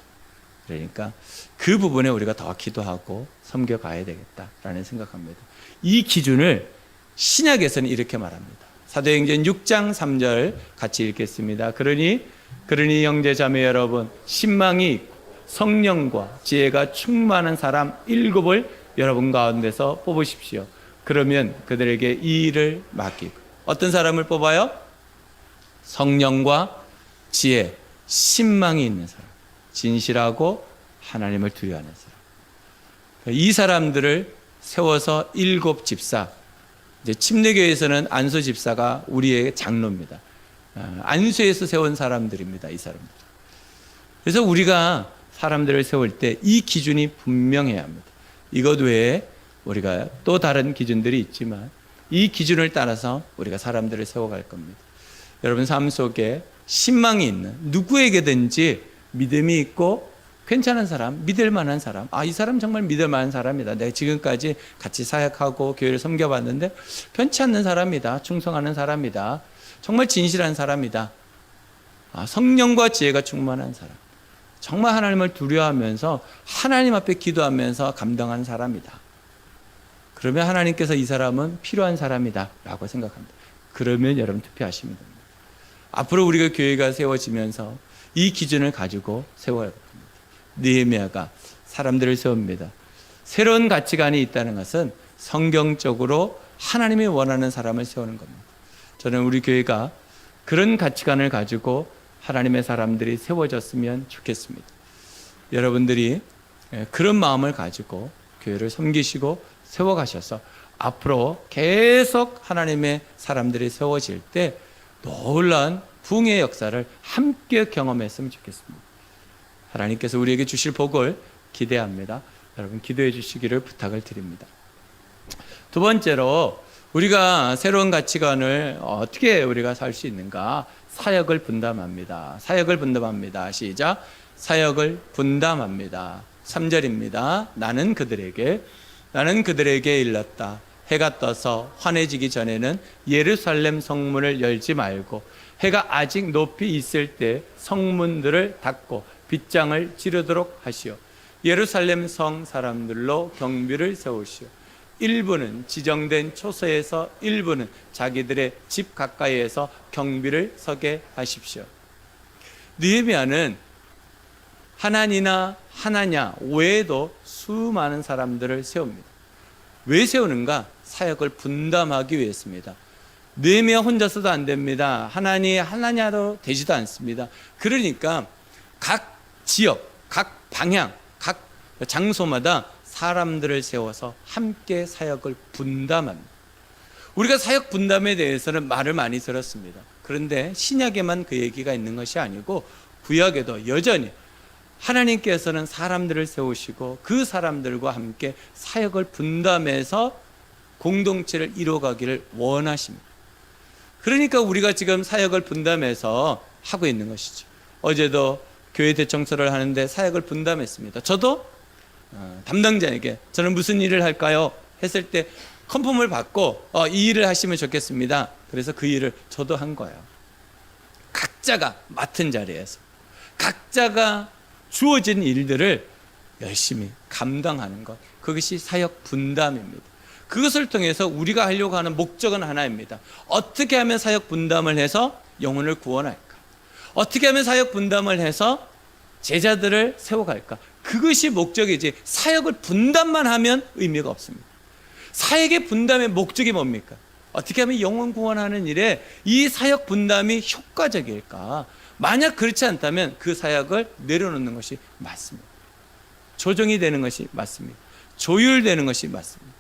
그러니까 그 부분에 우리가 더 기도하고 섬겨가야 되겠다라는 생각합니다. 이 기준을 신약에서는 이렇게 말합니다. 사도행전 6장 3절 같이 읽겠습니다. 그러니 형제 자매 여러분, 신망이 있고 성령과 지혜가 충만한 사람 7을 여러분 가운데서 뽑으십시오. 그러면 그들에게 이 일을 맡기고. 어떤 사람을 뽑아요? 성령과 지혜, 신망이 있는 사람, 진실하고 하나님을 두려워하는 사람. 이 사람들을 세워서 7 집사. 이제 침례교회에서는 안수 집사가 우리의 장로입니다. 안수에서 세운 사람들입니다, 이 사람들. 그래서 우리가 사람들을 세울 때 이 기준이 분명해야 합니다. 이것 외에 우리가 또 다른 기준들이 있지만 이 기준을 따라서 우리가 사람들을 세워갈 겁니다. 여러분 삶 속에 신망이 있는 누구에게든지 믿음이 있고 괜찮은 사람, 믿을 만한 사람, 이 사람 정말 믿을 만한 사람이다. 내가 지금까지 같이 사역하고 교회를 섬겨봤는데 편치 않는 사람이다. 충성하는 사람이다. 정말 진실한 사람이다. 성령과 지혜가 충만한 사람, 정말 하나님을 두려워하면서 하나님 앞에 기도하면서 감당한 사람이다. 그러면 하나님께서 이 사람은 필요한 사람이다 라고 생각합니다. 그러면 여러분 투표하시면 됩니다. 앞으로 우리가 교회가 세워지면서 이 기준을 가지고 세워야 됩니다. 느헤미야가 사람들을 세웁니다. 새로운 가치관이 있다는 것은 성경적으로 하나님이 원하는 사람을 세우는 겁니다. 저는 우리 교회가 그런 가치관을 가지고 하나님의 사람들이 세워졌으면 좋겠습니다. 여러분들이 그런 마음을 가지고 교회를 섬기시고 세워가셔서 앞으로 계속 하나님의 사람들이 세워질 때 놀라운 부흥의 역사를 함께 경험했으면 좋겠습니다. 하나님께서 우리에게 주실 복을 기대합니다. 여러분 기도해 주시기를 부탁을 드립니다. 두 번째로 우리가 새로운 가치관을 어떻게 우리가 살 수 있는가? 사역을 분담합니다. 사역을 분담합니다. 시작. 사역을 분담합니다. 3절입니다. 나는 그들에게 일렀다. 해가 떠서 환해지기 전에는 예루살렘 성문을 열지 말고 해가 아직 높이 있을 때 성문들을 닫고 빗장을 지르도록 하시오. 예루살렘 성 사람들로 경비를 세우시오. 일부는 지정된 초소에서 일부는 자기들의 집 가까이에서 경비를 서게 하십시오. 느헤미야는 하나니나 하나냐 외에도 수많은 사람들을 세웁니다. 왜 세우는가? 사역을 분담하기 위해서입니다. 느헤미야 혼자서도 안 됩니다. 하나냐도 되지도 않습니다. 그러니까 각 지역, 각 방향, 각 장소마다 사람들을 세워서 함께 사역을 분담합니다. 우리가 사역 분담에 대해서는 말을 많이 들었습니다. 그런데 신약에만 그 얘기가 있는 것이 아니고 구약에도 여전히 하나님께서는 사람들을 세우시고 그 사람들과 함께 사역을 분담해서 공동체를 이루어가기를 원하십니다. 그러니까 우리가 지금 사역을 분담해서 하고 있는 것이죠. 어제도 교회 대청소를 하는데 사역을 분담했습니다. 저도 담당자에게 저는 무슨 일을 할까요? 했을 때 컨펌을 받고 이 일을 하시면 좋겠습니다. 그래서 그 일을 저도 한 거예요. 각자가 맡은 자리에서 각자가 주어진 일들을 열심히 감당하는 것, 그것이 사역 분담입니다. 그것을 통해서 우리가 하려고 하는 목적은 하나입니다. 어떻게 하면 사역 분담을 해서 영혼을 구원할까? 어떻게 하면 사역 분담을 해서 제자들을 세워갈까? 그것이 목적이지, 사역을 분담만 하면 의미가 없습니다. 사역의 분담의 목적이 뭡니까? 어떻게 하면 영혼 구원하는 일에 이 사역 분담이 효과적일까? 만약 그렇지 않다면 그 사역을 내려놓는 것이 맞습니다. 조정이 되는 것이 맞습니다. 조율되는 것이 맞습니다.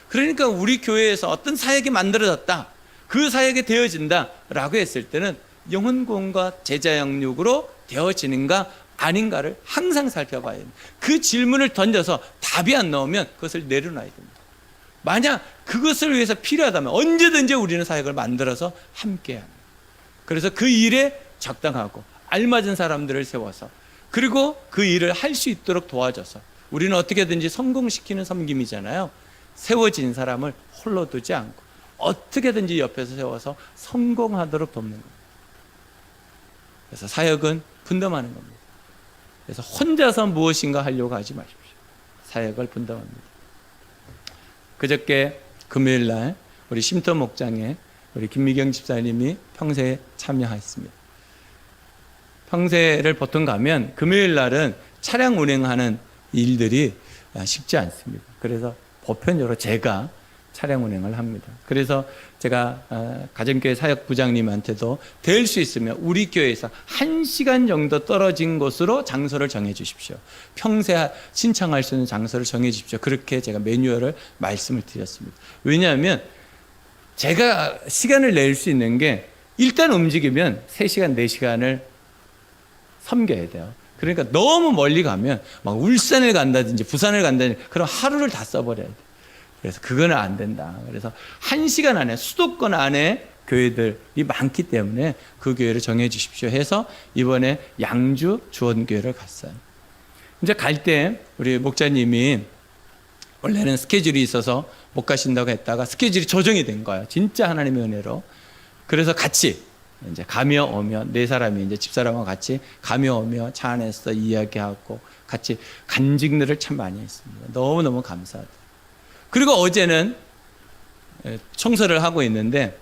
그러니까 우리 교회에서 어떤 사역이 만들어졌다, 그 사역이 되어진다 라고 했을 때는 영혼 구원과 제자 양육으로 되어지는가 아닌가를 항상 살펴봐야 됩니다. 그 질문을 던져서 답이 안 나오면 그것을 내려놔야 됩니다. 만약 그것을 위해서 필요하다면 언제든지 우리는 사역을 만들어서 함께 합니다. 그래서 그 일에 적당하고 알맞은 사람들을 세워서, 그리고 그 일을 할 수 있도록 도와줘서, 우리는 어떻게든지 성공시키는 섬김이잖아요. 세워진 사람을 홀로 두지 않고 어떻게든지 옆에서 세워서 성공하도록 돕는 겁니다. 그래서 사역은 분담하는 겁니다. 그래서 혼자서 무엇인가 하려고 하지 마십시오. 사역을 분담합니다. 그저께 금요일 날 우리 쉼터 목장에 우리 김미경 집사님이 평세에 참여했습니다. 평세를 보통 가면 금요일 날은 차량 운행하는 일들이 쉽지 않습니다. 그래서 보편적으로 제가 차량 운행을 합니다. 그래서 제가 가정교회 사역부장님한테도 될 수 있으면 우리 교회에서 1시간 정도 떨어진 곳으로 장소를 정해 주십시오. 평세 신청할 수 있는 장소를 정해 주십시오. 그렇게 제가 매뉴얼을 말씀을 드렸습니다. 왜냐하면 제가 시간을 낼 수 있는 게, 일단 움직이면 3시간, 4시간을 섬겨야 돼요. 그러니까 너무 멀리 가면 막 울산을 간다든지 부산을 간다든지 그럼 하루를 다 써버려야 돼요. 그래서 그거는 안 된다. 그래서 1시간 안에, 수도권 안에 교회들이 많기 때문에 그 교회를 정해 주십시오 해서 이번에 양주 주원교회를 갔어요. 이제 갈 때 우리 목자님이 원래는 스케줄이 있어서 못 가신다고 했다가 스케줄이 조정이 된 거예요. 진짜 하나님의 은혜로. 그래서 같이 이제 가며 오며, 4사람이 이제 집사람과 같이 가며 오며 차 안에서 이야기하고 같이 간증들을 참 많이 했습니다. 너무너무 감사하다. 그리고 어제는 청소를 하고 있는데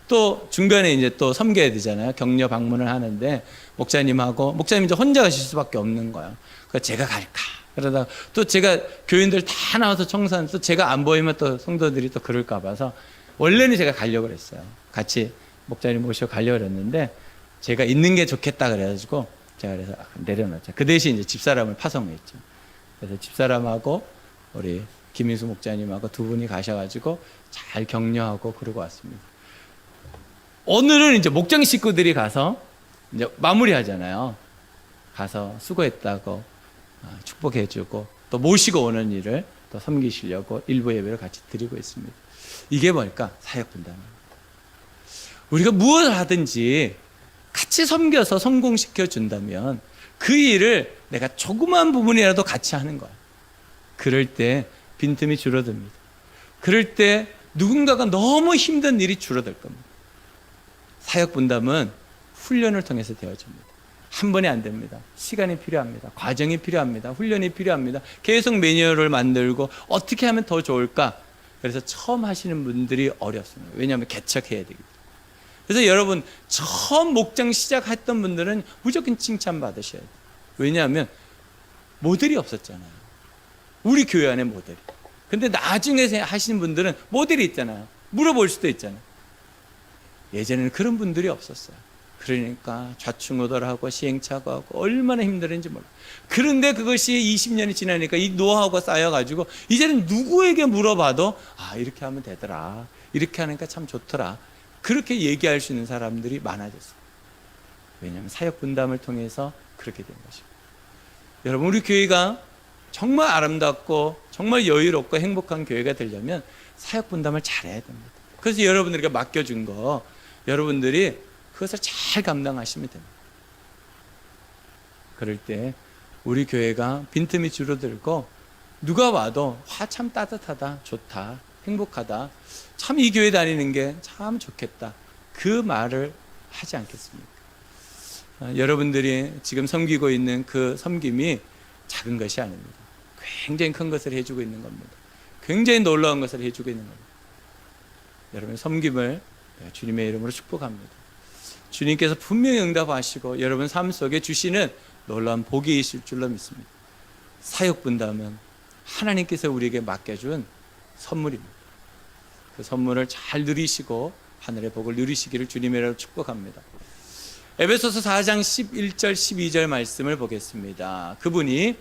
또 중간에 이제 또 섬겨야 되잖아요. 격려 방문을 하는데 목사님 이제 혼자 가실 수밖에 없는 거예요. 그래서 제가 갈까? 그러다가 또 제가 교인들 다 나와서 청소하는데 또 제가 안 보이면 또 성도들이 또 그럴까 봐서 원래는 제가 가려고 그랬어요. 같이 목사님 모시고 가려고 그랬는데 제가 있는 게 좋겠다 그래가지고 제가 그래서 내려놨죠. 그 대신 이제 집사람을 파송했죠. 그래서 집사람하고 우리 김인수 목자님하고 두 분이 가셔가지고 잘 격려하고 그러고 왔습니다. 오늘은 이제 목장 식구들이 가서 이제 마무리하잖아요. 가서 수고했다고 축복해주고 또 모시고 오는 일을 또 섬기시려고 일부 예배를 같이 드리고 있습니다. 이게 뭘까? 사역분담입니다. 우리가 무엇을 하든지 같이 섬겨서 성공시켜 준다면 그 일을 내가 조그만 부분이라도 같이 하는 거야. 그럴 때 빈틈이 줄어듭니다. 그럴 때 누군가가 너무 힘든 일이 줄어들 겁니다. 사역 분담은 훈련을 통해서 되어집니다. 한 번에 안 됩니다. 시간이 필요합니다. 과정이 필요합니다. 훈련이 필요합니다. 계속 매뉴얼을 만들고 어떻게 하면 더 좋을까? 그래서 처음 하시는 분들이 어렵습니다. 왜냐하면 개척해야 되기 때문에. 그래서 여러분 처음 목장 시작했던 분들은 무조건 칭찬받으셔야 돼요. 왜냐하면 모델이 없었잖아요. 우리 교회 안에 모델이. 근데 나중에 하시는 분들은 모델이 있잖아요. 물어볼 수도 있잖아요. 예전에는 그런 분들이 없었어요. 그러니까 좌충우돌하고 시행착오하고 얼마나 힘들었는지 몰라요. 그런데 그것이 20년이 지나니까 이 노하우가 쌓여가지고 이제는 누구에게 물어봐도 이렇게 하면 되더라. 이렇게 하니까 참 좋더라. 그렇게 얘기할 수 있는 사람들이 많아졌어요. 왜냐하면 사역 분담을 통해서 그렇게 된 것입니다. 여러분 우리 교회가 정말 아름답고 정말 여유롭고 행복한 교회가 되려면 사역 분담을 잘해야 됩니다. 그래서 여러분들에게 맡겨준 거 여러분들이 그것을 잘 감당하시면 됩니다. 그럴 때 우리 교회가 빈틈이 줄어들고 누가 와도 참 따뜻하다, 좋다, 행복하다. 참 이 교회 다니는 게 참 좋겠다. 그 말을 하지 않겠습니까? 여러분들이 지금 섬기고 있는 그 섬김이 작은 것이 아닙니다. 굉장히 큰 것을 해주고 있는 겁니다. 굉장히 놀라운 것을 해주고 있는 겁니다. 여러분의 섬김을 주님의 이름으로 축복합니다. 주님께서 분명히 응답하시고 여러분 삶 속에 주시는 놀라운 복이 있을 줄로 믿습니다. 사역 분담은 하나님께서 우리에게 맡겨준 선물입니다. 그 선물을 잘 누리시고 하늘의 복을 누리시기를 주님의 이름으로 축복합니다. 에베소서 4장 11절 12절 말씀을 보겠습니다. 그분이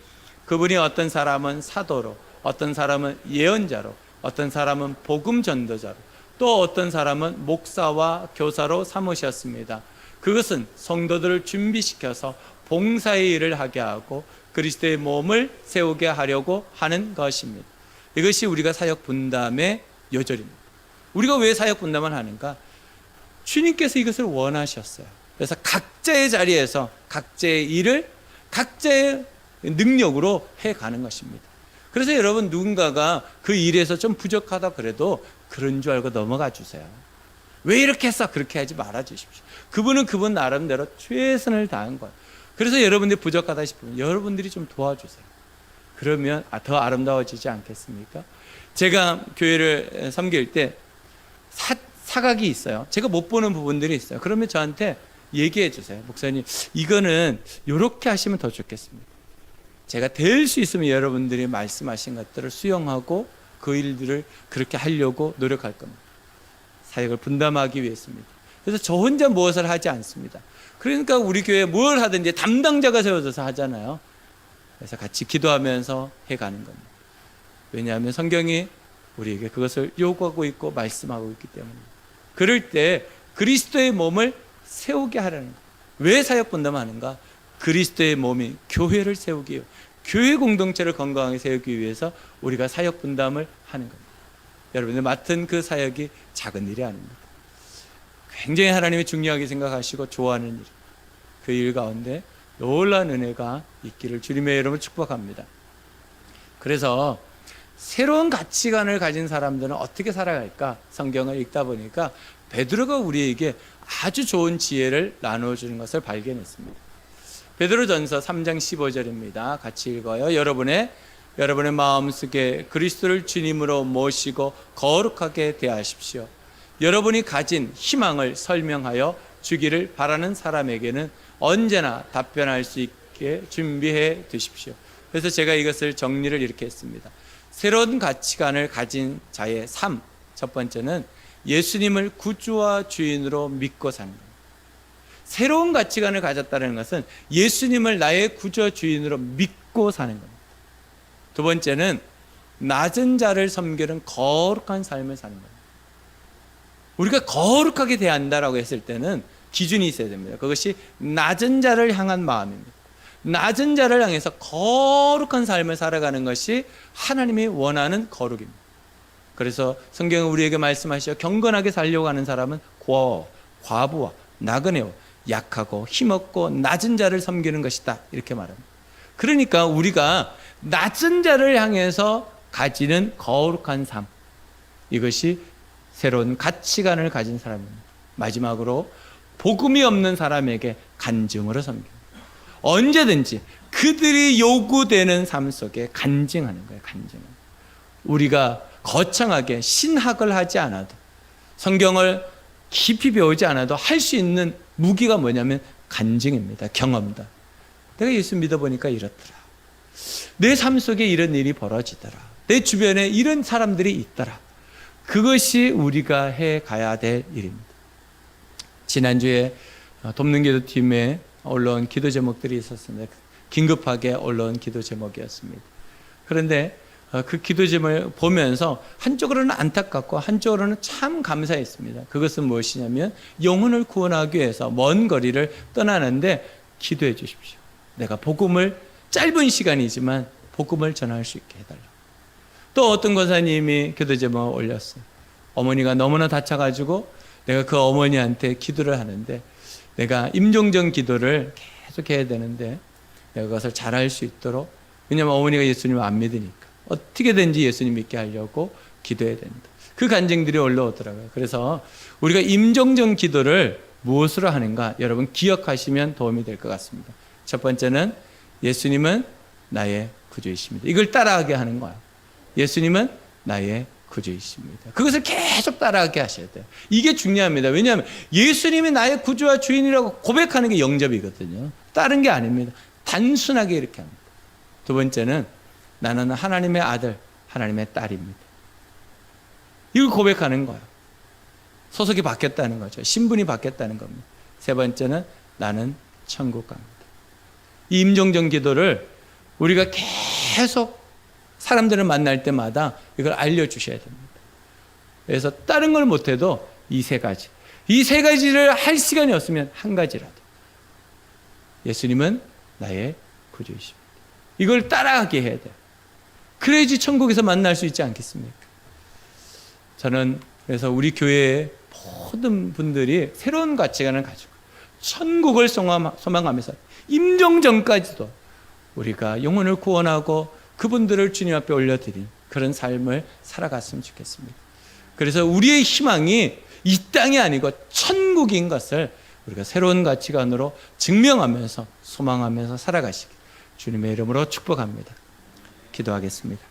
어떤 사람은 사도로, 어떤 사람은 예언자로, 어떤 사람은 복음 전도자로, 또 어떤 사람은 목사와 교사로 삼으셨습니다. 그것은 성도들을 준비시켜서 봉사의 일을 하게 하고 그리스도의 몸을 세우게 하려고 하는 것입니다. 이것이 우리가 사역 분담의 요절입니다. 우리가 왜 사역 분담을 하는가? 주님께서 이것을 원하셨어요. 그래서 각자의 자리에서 각자의 일을 각자의 능력으로 해가는 것입니다. 그래서 여러분 누군가가 그 일에서 좀 부족하다 그래도 그런 줄 알고 넘어가 주세요. 왜 이렇게 했어? 그렇게 하지 말아 주십시오. 그분은 그분 나름대로 최선을 다한 거예요. 그래서 여러분들이 부족하다 싶으면 여러분들이 좀 도와주세요. 그러면 더 아름다워지지 않겠습니까? 제가 교회를 섬길 때 사각이 있어요. 제가 못 보는 부분들이 있어요. 그러면 저한테 얘기해 주세요. 목사님, 이거는 이렇게 하시면 더 좋겠습니다. 제가 될 수 있으면 여러분들이 말씀하신 것들을 수용하고 그 일들을 그렇게 하려고 노력할 겁니다. 사역을 분담하기 위해서입니다. 그래서 저 혼자 무엇을 하지 않습니다. 그러니까 우리 교회에 뭘 하든지 담당자가 세워져서 하잖아요. 그래서 같이 기도하면서 해가는 겁니다. 왜냐하면 성경이 우리에게 그것을 요구하고 있고 말씀하고 있기 때문입니다. 그럴 때 그리스도의 몸을 세우게 하라는 거예요. 왜 사역 분담하는가? 그리스도의 몸이 교회를 세우기 위해, 교회 공동체를 건강하게 세우기 위해서 우리가 사역 분담을 하는 겁니다. 여러분들 맡은 그 사역이 작은 일이 아닙니다. 굉장히 하나님이 중요하게 생각하시고 좋아하는 일, 그 일 가운데 놀라운 은혜가 있기를 주님의 이름으로 축복합니다. 그래서 새로운 가치관을 가진 사람들은 어떻게 살아갈까? 성경을 읽다 보니까 베드로가 우리에게 아주 좋은 지혜를 나누어주는 것을 발견했습니다. 베드로전서 3장 15절입니다. 같이 읽어요. 여러분의 마음속에 그리스도를 주님으로 모시고 거룩하게 대하십시오. 여러분이 가진 희망을 설명하여 주기를 바라는 사람에게는 언제나 답변할 수 있게 준비해 두십시오. 그래서 제가 이것을 정리를 이렇게 했습니다. 새로운 가치관을 가진 자의 삶, 첫 번째는 예수님을 구주와 주인으로 믿고 사는 겁니다. 새로운 가치관을 가졌다는 것은 예수님을 나의 구주와 주인으로 믿고 사는 겁니다. 두 번째는 낮은 자를 섬기는 거룩한 삶을 사는 겁니다. 우리가 거룩하게 대한다라고 했을 때는 기준이 있어야 됩니다. 그것이 낮은 자를 향한 마음입니다. 낮은 자를 향해서 거룩한 삶을 살아가는 것이 하나님이 원하는 거룩입니다. 그래서 성경은 우리에게 말씀하시죠. 경건하게 살려고 하는 사람은 과부와 나그네와 약하고 힘없고 낮은 자를 섬기는 것이다, 이렇게 말합니다. 그러니까 우리가 낮은 자를 향해서 가지는 거룩한 삶, 이것이 새로운 가치관을 가진 사람입니다. 마지막으로 복음이 없는 사람에게 간증으로 섬깁니다. 언제든지 그들이 요구되는 삶 속에 간증하는 거예요. 간증은 우리가 거창하게 신학을 하지 않아도, 성경을 깊이 배우지 않아도 할 수 있는 무기가 뭐냐면 간증입니다. 경험이다. 내가 예수 믿어보니까 이렇더라. 내 삶 속에 이런 일이 벌어지더라. 내 주변에 이런 사람들이 있더라. 그것이 우리가 해가야 될 일입니다. 지난주에 돕는 기도팀에 올라온 기도 제목들이 있었습니다. 긴급하게 올라온 기도 제목이었습니다. 그런데 그 기도 제목을 보면서 한쪽으로는 안타깝고 한쪽으로는 참 감사했습니다. 그것은 무엇이냐면 영혼을 구원하기 위해서 먼 거리를 떠나는데 기도해 주십시오. 내가 복음을, 짧은 시간이지만 복음을 전할 수 있게 해달라. 또 어떤 권사님이 기도 제목을 올렸어요. 어머니가 너무나 다쳐가지고 내가 그 어머니한테 기도를 하는데 내가 임종전 기도를 계속 해야 되는데 내가 그것을 잘할 수 있도록, 왜냐하면 어머니가 예수님을 안 믿으니까 어떻게든지 예수님 믿게 하려고 기도해야 된다. 그 간증들이 올라오더라고요. 그래서 우리가 임종전 기도를 무엇으로 하는가 여러분 기억하시면 도움이 될 것 같습니다. 첫 번째는 예수님은 나의 구주이십니다. 이걸 따라하게 하는 거예요. 예수님은 나의 구주이십니다. 그것을 계속 따라하게 하셔야 돼요. 이게 중요합니다. 왜냐하면 예수님이 나의 구주와 주인이라고 고백하는 게 영접이거든요. 다른 게 아닙니다. 단순하게 이렇게 합니다. 두 번째는 나는 하나님의 아들, 하나님의 딸입니다. 이걸 고백하는 거예요. 소속이 바뀌었다는 거죠. 신분이 바뀌었다는 겁니다. 세 번째는 나는 천국 갑니다. 이 임종전 기도를 우리가 계속 사람들을 만날 때마다 이걸 알려주셔야 됩니다. 그래서 다른 걸 못해도 이 세 가지. 이 세 가지를 할 시간이 없으면 한 가지라도. 예수님은 나의 구주이십니다. 이걸 따라하게 해야 돼요. 그래야지 천국에서 만날 수 있지 않겠습니까? 저는 그래서 우리 교회의 모든 분들이 새로운 가치관을 가지고 천국을 소망하면서 임종전까지도 우리가 영혼을 구원하고 그분들을 주님 앞에 올려드린 그런 삶을 살아갔으면 좋겠습니다. 그래서 우리의 희망이 이 땅이 아니고 천국인 것을 우리가 새로운 가치관으로 증명하면서 소망하면서 살아가시길 주님의 이름으로 축복합니다. 기도하겠습니다.